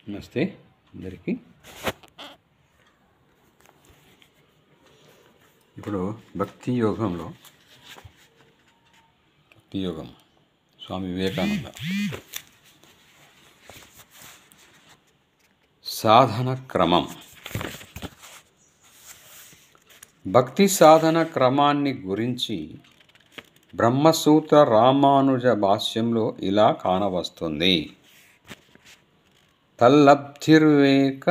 నమస్తే అందరికీ. ఇప్పుడు భక్తి యోగం స్వామి వివేకానంద సాధన క్రమం. భక్తి సాధన క్రమాన్ని గురించి బ్రహ్మసూత్ర రామానుజ భాష్యంలో ఇలా కానవస్తుంది. తల్లబ్ధిర్వేక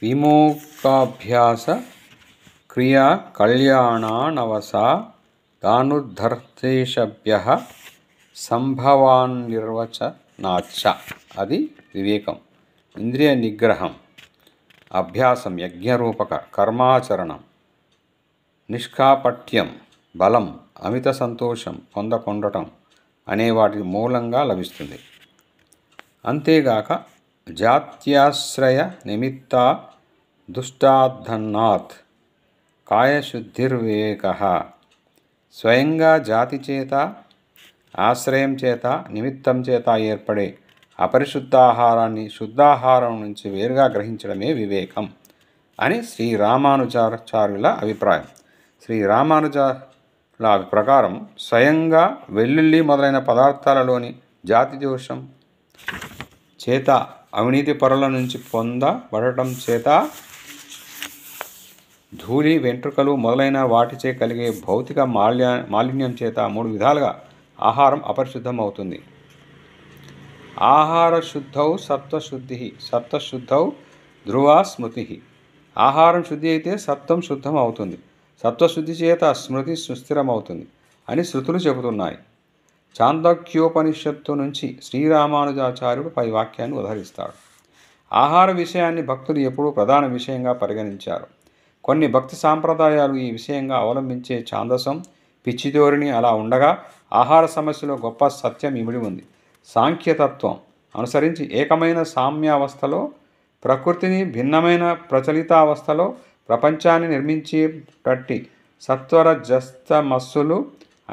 విమోకాభ్యాస క్రియా కళ్యాణానవసా దానుద్ధర్తేషభ్యః సంభవాన్నిర్వచనాచ్చ. అది వివేకం. ఇంద్రియ నిగ్రహం, అభ్యాసం, యజ్ఞరూపక కర్మాచరణం, నిష్కాపట్యం, బలం, అమిత సంతోషం పొందటం అనే వాటి మూలంగా లభిస్తుంది. అంతేగాక జాత్యాశ్రయ నిమిత్త దుష్టాధన్నాత్ కాయశుద్ధిర్వివేకః. స్వయంగా జాతి చేత, ఆశ్రయం చేత, నిమిత్తం చేత ఏర్పడే అపరిశుద్ధాహారాన్ని శుద్ధాహారం నుంచి వేరుగా గ్రహించడమే వివేకం అని శ్రీరామానుజాచార్యుల అభిప్రాయం. శ్రీరామానుజుల ప్రకారం స్వయంగా వెల్లుల్లి మొదలైన పదార్థాలలోని జాతి దోషం చేత, అవినీతి పరుల నుంచి పొందబడటం చేత, ధూళి, వెంట్రుకలు మొదలైన వాటిచే కలిగే భౌతిక మాలిన్యం చేత 3 విధాలుగా ఆహారం అపరిశుద్ధం అవుతుంది. ఆహార శుద్ధౌ సత్వశుద్ధౌ ధ్రువా స్మృతి. ఆహారం శుద్ధి అయితే సత్వం శుద్ధం అవుతుంది, సత్వశుద్ధి చేత స్మృతి సుస్థిరమవుతుంది అని శృతులు చెబుతున్నాయి. చాందోగ్యోపనిషత్తు నుంచి శ్రీరామానుజాచార్యుడు పై వాక్యాన్ని ఉదహరిస్తాడు. ఆహార విషయాన్ని భక్తులు ఎప్పుడూ ప్రధాన విషయంగా పరిగణించారు. కొన్ని భక్తి సాంప్రదాయాలు ఈ విషయంగా అవలంబించే ఛాందసం, పిచ్చిధోరణి అలా ఉండగా, ఆహార సమస్యలో గొప్ప సత్యం ఇమిడి ఉంది. సాంఖ్యతత్వం అనుసరించి ఏకమైన సామ్యావస్థలో ప్రకృతిని, భిన్నమైన ప్రచలితావస్థలో ప్రపంచాన్ని నిర్మించేటట్టి సత్వరజస్తమస్సులు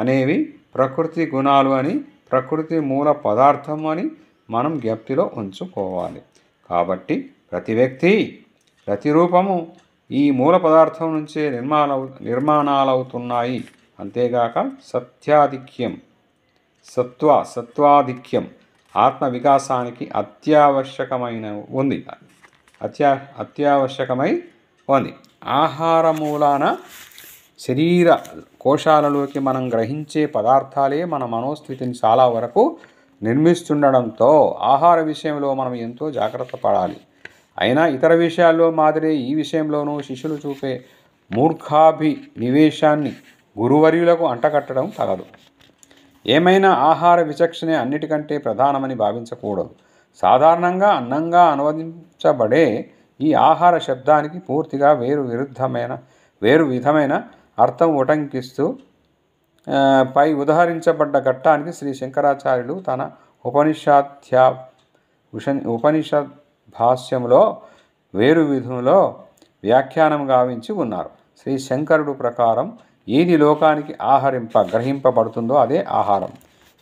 అనేవి ప్రకృతి గుణాలు అని, ప్రకృతి మూల పదార్థం అని మనం జ్ఞప్తిలో ఉంచుకోవాలి. కాబట్టి ప్రతి వ్యక్తి, ప్రతి రూపము ఈ మూల పదార్థం నుంచే నిర్మాణాలవుతున్నాయి. అంతేగాక సత్వాధిక్యం ఆత్మ వికాసానికి అత్యావశ్యకమై ఉంది. ఆహార మూలాన శరీర కోశాలలోకి మనం గ్రహించే పదార్థాలే మన మనోస్థితిని చాలా వరకు నిర్మిస్తుండడంతో ఆహార విషయంలో మనం ఎంతో జాగ్రత్త పడాలి. అయినా ఇతర విషయాల్లో మాదిరే ఈ విషయంలోనూ శిష్యులు చూపే మూర్ఖాభినివేశాన్ని గురువర్యులకు అంటకట్టడం తగదు. ఏమైనా ఆహార విచక్షణే అన్నిటికంటే ప్రధానమని భావించకూడదు. సాధారణంగా అన్నంగా అనువదించబడే ఈ ఆహార శబ్దానికి పూర్తిగా వేరు విధమైన అర్థం ఉటంకిస్తూ పై ఉదహరించబడ్డ ఘట్టానికి శ్రీ శంకరాచార్యులు తన ఉపనిషద్ భాష్యంలో వేరు విధంలో వ్యాఖ్యానం గావించి ఉన్నారు. శ్రీ శంకరుడు ప్రకారం ఏది లోకానికి గ్రహింపబడుతుందో అదే ఆహారం.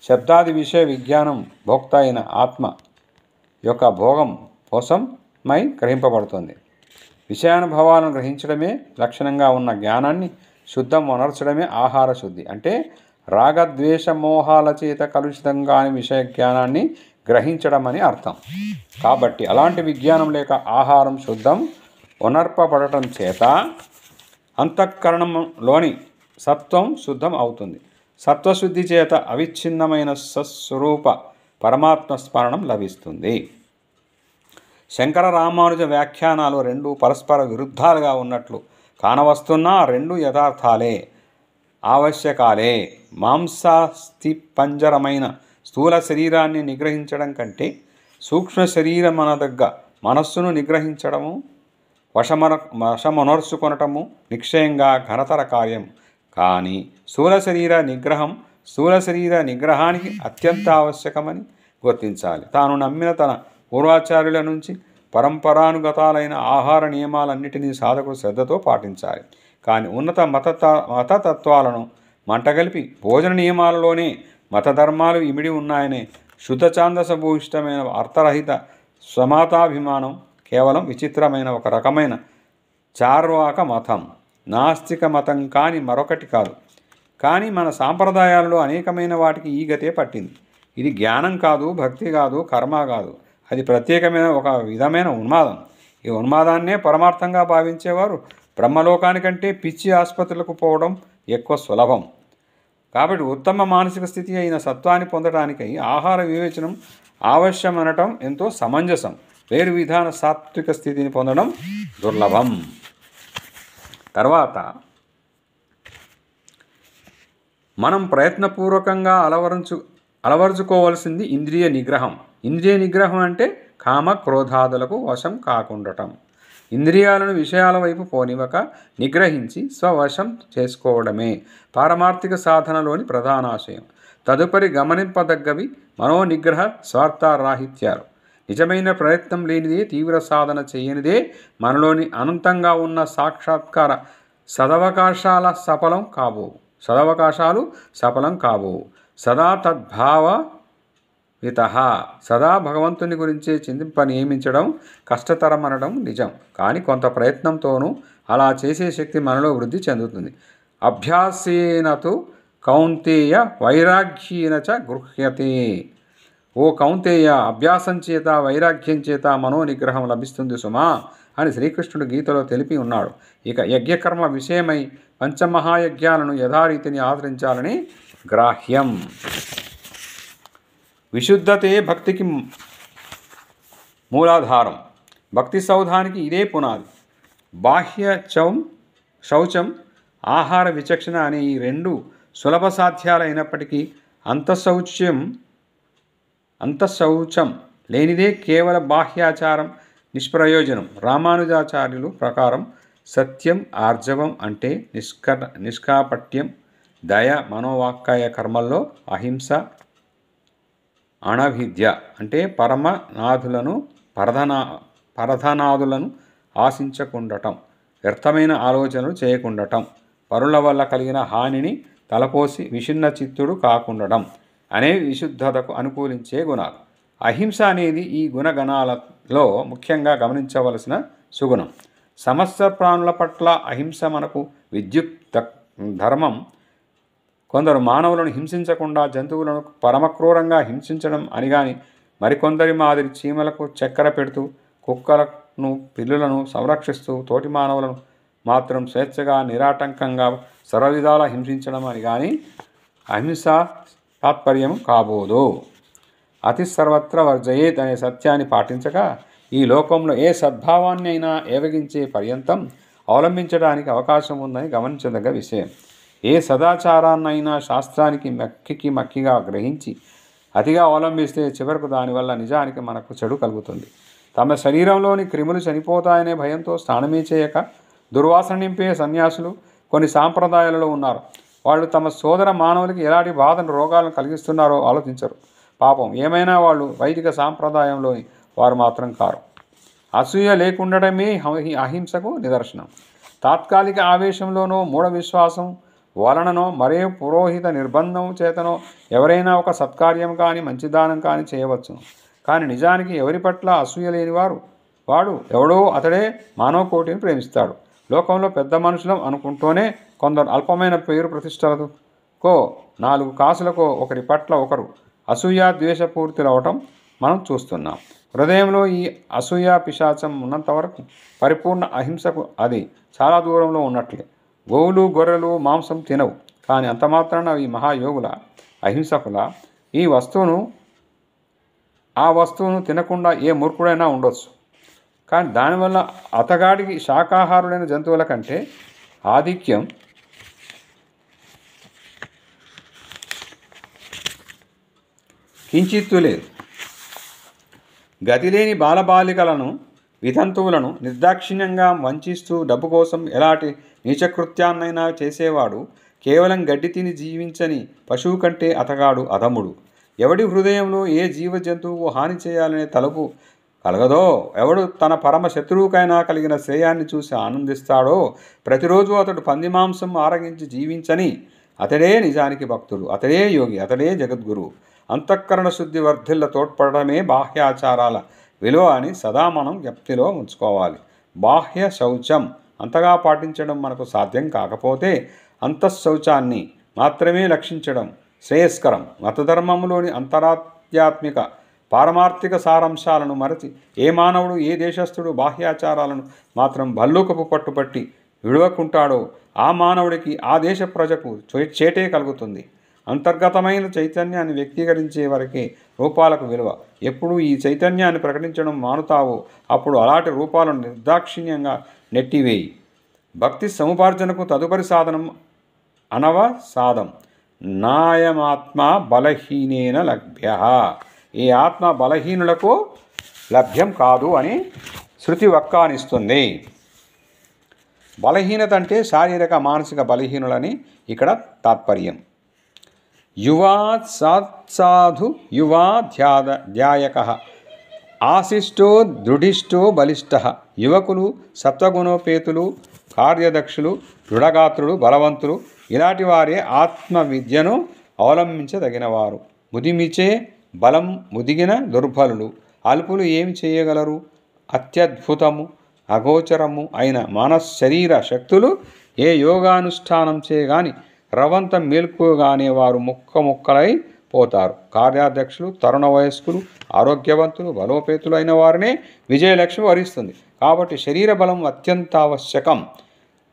శబ్దాది విషయ విజ్ఞానం భోక్త అయిన ఆత్మ యొక్క భోగం కోసమై గ్రహింపబడుతుంది. విషయానుభవాలను గ్రహించడమే లక్షణంగా ఉన్న జ్ఞానాన్ని శుద్ధం అనర్చడమే ఆహార శుద్ధి. అంటే రాగద్వేష మోహాల చేత కలుషితం కాని విషయ జ్ఞానాన్ని గ్రహించడం అని అర్థం. కాబట్టి అలాంటి విజ్ఞానం లేక ఆహారం శుద్ధం ఉనర్పబడటం చేత అంతఃకరణంలోని సత్వం శుద్ధం అవుతుంది. సత్వశుద్ధి చేత అవిచ్ఛిన్నమైన సస్వరూప పరమాత్మ స్మరణం లభిస్తుంది. శంకర రామానుజ వ్యాఖ్యానాలు రెండు పరస్పర విరుద్ధాలుగా ఉన్నట్లు కానవస్తున్నా రెండు యథార్థాలే, ఆవశ్యకాలే. మాంసాస్థిపంజరమైన స్థూల శరీరాన్ని నిగ్రహించడం కంటే సూక్ష్మ శరీరమనదగ్గ మనస్సును నిగ్రహించడము, వశమనర్చుకొనటము నిశ్చయంగా ఘనతర కార్యం. కానీ స్థూల శరీర నిగ్రహానికి అత్యంత ఆవశ్యకమని గుర్తించాలి. తాను నమ్మిన తన పూర్వాచార్యుల నుంచి పరంపరానుగతాలైన ఆహార నియమాలన్నిటినీ సాధకుడు శ్రద్ధతో పాటించాలి. కానీ ఉన్నత మతతత్వాలను మంటగలిపి భోజన నియమాలలోనే మతధర్మాలు ఇమిడి ఉన్నాయనే శుద్ధ ఛాందసభూయిష్టమైన అర్థరహిత స్వమతాభిమానం కేవలం విచిత్రమైన ఒక రకమైన చార్వాక మతం, నాస్తిక మతం కాని మరొకటి కాదు. కానీ మన సాంప్రదాయాల్లో అనేకమైన వాటికి ఈ గతే పట్టింది. ఇది జ్ఞానం కాదు, భక్తి కాదు, కర్మ కాదు, అది ప్రత్యేకమైన ఒక విధమైన ఉన్మాదం. ఈ ఉన్మాదాన్నే పరమార్థంగా భావించేవారు బ్రహ్మలోకానికంటే పిచ్చి ఆసుపత్రులకు పోవడం ఎక్కువ సులభం. కాబట్టి ఉత్తమ మానసిక స్థితి అయిన సత్వాన్ని పొందడానికై ఆహార వివేచనం ఆవశ్యమనటం ఎంతో సమంజసం. వేరు విధాన సాత్విక స్థితిని పొందడం దుర్లభం. తర్వాత మనం ప్రయత్నపూర్వకంగా అలవరుచుకోవలసింది ఇంద్రియ నిగ్రహం. ఇంద్రియ నిగ్రహం అంటే కామ క్రోధాదులకు వశం కాకుండటం. ఇంద్రియాలను విషయాల వైపు పోనివ్వక నిగ్రహించి స్వవశం చేసుకోవడమే పారమార్థిక సాధనలోని ప్రధానాశయం. తదుపరి గమనింపదగ్గవి మనోనిగ్రహ స్వార్థరాహిత్యాలు. నిజమైన ప్రయత్నం లేనిదే, తీవ్ర సాధన చేయనిదే మనలోని అనంతంగా ఉన్న సాక్షాత్కార సదవకాశాలు సఫలం కాబోవు. సదా తద్భావ సదా భగవంతుని గురించే చింతింప నియమించడం కష్టతరమనడం నిజం. కానీ కొంత ప్రయత్నంతోనూ అలా చేసే శక్తి మనలో వృద్ధి చెందుతుంది. అభ్యాసేనతు కౌంతేయ వైరాగ్యేన చ గృహ్యతే. ఓ కౌంతేయ, అభ్యాసం చేత వైరాగ్యం చేత మనోనిగ్రహం లభిస్తుంది సుమా అని శ్రీకృష్ణుడు గీతలో తెలిపి ఉన్నాడు. ఇక యజ్ఞకర్మ విషయమై పంచమహాయజ్ఞాలను యథారీతిని ఆచరించాలని గ్రాహ్యం. విశుద్ధతే భక్తికి మూలాధారం. భక్తి సౌధానికి ఇదే పునాది. బాహ్య శౌచం, ఆహార విచక్షణ అనే ఈ రెండు సులభ సాధ్యాలైనప్పటికీ అంతఃశౌచం లేనిదే కేవల బాహ్యాచారం నిష్ప్రయోజనం. రామానుజాచార్యులు ప్రకారం సత్యం, ఆర్జవం అంటే నిష్కాపట్యం, దయ, మనోవాక్కాయ కర్మల్లో అహింస, అణవిద్య అంటే పరధనాదులను ఆశించకుండటం, వ్యర్థమైన ఆలోచనలు చేయకుండటం, పరుల వల్ల కలిగిన హానిని తలపోసి విషిన్న చిత్తుడు కాకుండడం అనేవి విశుద్ధతకు అనుకూలించే గుణాలు. అహింస అనేది ఈ గుణగణాలలో ముఖ్యంగా గమనించవలసిన సుగుణం. సమస్త ప్రాణుల పట్ల అహింస మనకు విద్యుత్ ధర్మం. కొందరు మానవులను హింసించకుండా జంతువులను పరమక్రూరంగా హింసించడం అని కానీ, మరికొందరి మాదిరి చీమలకు చక్కెర పెడుతూ, కుక్కలను, పిల్లులను సంరక్షిస్తూ, తోటి మానవులను మాత్రం స్వేచ్ఛగా నిరాటంకంగా సర్వవిధాల హింసించడం అని కానీ అహింస తాత్పర్యం కాబోదు. అతి సర్వత్ర వర్జయేత్ అనే సత్యాన్ని పాటించగా ఈ లోకంలో ఏ సద్భావాన్ని అయినా ఏవగించే పర్యంతం అవలంబించడానికి అవకాశం ఉందని గమనించదగ్గ విషయం. ఏ సదాచారాన్నైనా శాస్త్రానికి మక్కిగా గ్రహించి అతిగా అవలంబిస్తే చివరకు దానివల్ల నిజానికి మనకు చెడు కలుగుతుంది. తమ శరీరంలోని క్రిములు చనిపోతాయనే భయంతో స్నానమే చేయక దుర్వాసన నింపే సన్యాసులు కొన్ని సాంప్రదాయాలలో ఉన్నారు. వాళ్ళు తమ సోదర మానవులకి ఎలాంటి బాధను, రోగాలను కలిగిస్తున్నారో ఆలోచించరు. పాపం, ఏమైనా వాళ్ళు వైదిక సాంప్రదాయంలోని వారు మాత్రం కారు. అసూయ లేకుండటమే అహింసకు నిదర్శనం. తాత్కాలిక ఆవేశంలోనో, మూఢ విశ్వాసం వలననో, మరే పురోహిత నిర్బంధం చేతనో ఎవరైనా ఒక సత్కార్యం కానీ, మంచిదానం కానీ చేయవచ్చు. కానీ నిజానికి ఎవరి పట్ల అసూయ లేనివారు వాడు ఎవడో అతడే మానవకోటిని ప్రేమిస్తాడు. లోకంలో పెద్ద మనుషులం అనుకుంటూనే కొందరు అల్పమైన పేరు ప్రతిష్టలకో, 4 కాసులకో ఒకరి పట్ల ఒకరు అసూయ ద్వేషపూరితులవటం మనం చూస్తున్నాం. హృదయంలో ఈ అసూయ పిశాచం ఉన్నంతవరకు పరిపూర్ణ అహింసకు అది చాలా దూరంలో ఉన్నట్లే. గోవులు, గొర్రెలు మాంసం తినవు, కానీ అంత మాత్రాన అవి మహాయోగుల, అహింసకుల. ఆ వస్తువును తినకుండా ఏ మూర్ఖుడైనా ఉండొచ్చు. కానీ దానివల్ల అతగాడికి శాకాహారులైన జంతువుల కంటే ఆధిక్యం కించిత్తు లేదు. గతిలేని బాలబాలికలను, వితంతువులను నిర్దాక్షిణ్యంగా వంచిస్తూ డబ్బు కోసం ఎలాంటి నీచకృత్యాన్నైనా చేసేవాడు కేవలం గడ్డి తిని జీవించని పశువు కంటే అతగాడు అధముడు. ఎవడి హృదయంలో ఏ జీవ జంతువుకు హాని చేయాలనే తలుపు కలగదో, ఎవడు తన పరమ శత్రువుకైనా కలిగిన శ్రేయాన్ని చూసి ఆనందిస్తాడో, ప్రతిరోజు అతడు పంది మాంసం ఆరగించి జీవించని అతడే నిజానికి భక్తుడు, అతడే యోగి, అతడే జగద్గురువు. అంతఃకరణ శుద్ధి వర్ధిల్ల తోడ్పడమే బాహ్యాచారాల విలువ అని సదా మనం జ్ఞప్తిలో ఉంచుకోవాలి. బాహ్య శౌచం అంతగా పాటించడం మనకు సాధ్యం కాకపోతే అంతఃశౌచాన్ని మాత్రమే లక్షించడం శ్రేయస్కరం. మతధర్మములోని అంతరాధ్యాత్మిక పారమార్థిక సారాంశాలను మరచి ఏ మానవుడు, ఏ దేశస్థుడు బాహ్యాచారాలను మాత్రం భల్లూకపు పట్టుపట్టి విడవకుంటాడో ఆ మానవుడికి, ఆ దేశ ప్రజకు చేటే కలుగుతుంది. అంతర్గతమైన చైతన్యాన్ని వ్యక్తీకరించే వరకే రూపాలకు విలువ. ఎప్పుడు ఈ చైతన్యాన్ని ప్రకటించడం మానుతావో అప్పుడు అలాంటి రూపాలను నిర్దాక్షిణ్యంగా నెట్టివేయి. భక్తి సముపార్జనకు తదుపరి సాధనం అనవసాదం. నాయమాత్మ బలహీనేన లభ్య. ఈ ఆత్మ బలహీనులకు లభ్యం కాదు అని శృతి వక్కానిస్తుంది. బలహీనత అంటే శారీరక మానసిక బలహీనులని ఇక్కడ తాత్పర్యం. యువా సాధు యువా ధ్యాయక ఆశిష్టో దృఢిష్టో బలిష్ట. యువకులు సత్వగుణోపేతులు, కార్యదక్షులు, దృఢగాత్రులు, బలవంతులు ఇలాంటి వారే ఆత్మ విద్యను అవలంబించదగినవారు. ముదిమిచే బలం ముదిగిన దుర్బలులు. అల్పులు ఏమి చేయగలరు? అత్యద్భుతము అగోచరము అయిన శరీర శక్తులు ఏ యోగానుష్ఠానం చేయగాని రవంత మేల్కోగానే వారు ముక్కలై పోతారు. కార్యాధ్యక్షులు, తరుణ వయస్కులు, ఆరోగ్యవంతులు, బలోపేతులు అయిన వారినే విజయలక్ష్మి వరిస్తుంది. కాబట్టి శరీర బలం అత్యంత ఆవశ్యకం.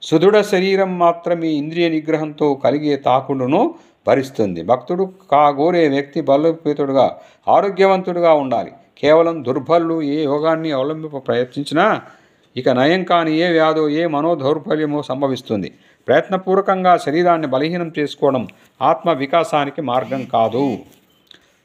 సుదృఢ శరీరం మాత్రమే ఇంద్రియ నిగ్రహంతో కలిగే తాకుడును భరిస్తుంది. భక్తుడు కాగోరే వ్యక్తి బలోపేతుడుగా, ఆరోగ్యవంతుడుగా ఉండాలి. కేవలం దుర్బలులు ఏ యోగాన్ని అవలంబింప ప్రయత్నించినా ఇక నయం కాని ఏ వ్యాధో, ఏ మనోదౌర్బల్యమో సంభవిస్తుంది. ప్రయత్నపూర్వకంగా శరీరాన్ని బలహీనం చేసుకోవడం ఆత్మ వికాసానికి మార్గం కాదు.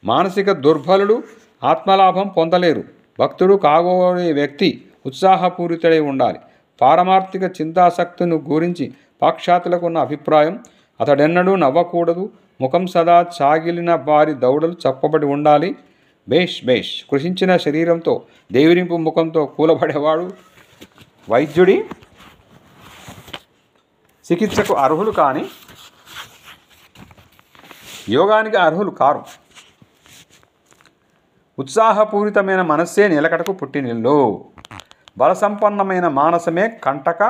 మానసిక దుర్బలులు ఆత్మలాభం పొందలేరు. భక్తుడు కాగోరే వ్యక్తి ఉత్సాహపూరితుడై ఉండాలి. పారమార్థిక చింతాశక్తిని గురించి పాశ్చాత్యులకు ఉన్న అభిప్రాయం, అతడెన్నడూ నవ్వకూడదు, ముఖం సదా చాగిలిన వారి దౌడలు చప్పబడి ఉండాలి. బేష్ కృషించిన శరీరంతో, దేవిరింపు ముఖంతో కూలబడేవాడు వైద్యుడి చికిత్సకు అర్హులు కానీ యోగానికి అర్హులు కారు. ఉత్సాహపూరితమైన మనస్సే నిలకడకు పుట్టినిల్లు. బలసంపన్నమైన మానసమే కంటక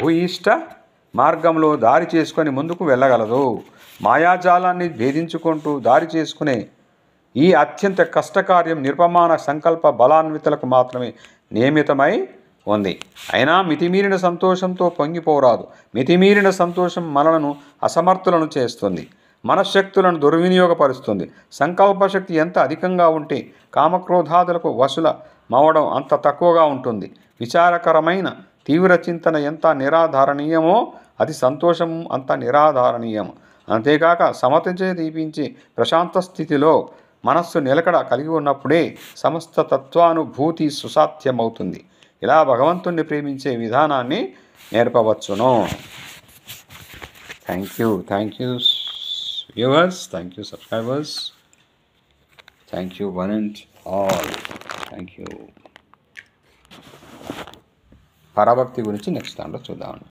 భూయిష్ట మార్గంలో దారి చేసుకొని ముందుకు వెళ్ళగలదు. మాయాజాలాన్ని భేదించుకుంటూ దారి చేసుకునే ఈ అత్యంత కష్టకార్యం నిరుపమాన సంకల్ప బలాన్వితులకు మాత్రమే నియమితమై ఉంది. అయినా మితిమీరిన సంతోషంతో పొంగిపోరాదు. మితిమీరిన సంతోషం మనలను అసమర్థులను చేస్తుంది, మనశ్శక్తులను దుర్వినియోగపరుస్తుంది. సంకల్పశక్తి ఎంత అధికంగా ఉంటే కామక్రోధాదులకు వశుల మవడం అంత తక్కువగా ఉంటుంది. విచారకరమైన తీవ్ర చింతన ఎంత నిరాధారణీయమో అది సంతోషం అంత నిరాధారణీయం. అంతేకాక సమతచే దీపించే ప్రశాంత స్థితిలో మనస్సు నిలకడ కలిగి ఉన్నప్పుడే సమస్త తత్వానుభూతి సుసాధ్యమవుతుంది. ఇలా భగవంతుణ్ణి ప్రేమించే విధానాన్ని నేర్పవచ్చును. Thank you viewers, thank you subscribers, thank you one and all. Thank you. పరాభక్తి గురించి నెక్స్ట్ దాంట్లో చూద్దామండి.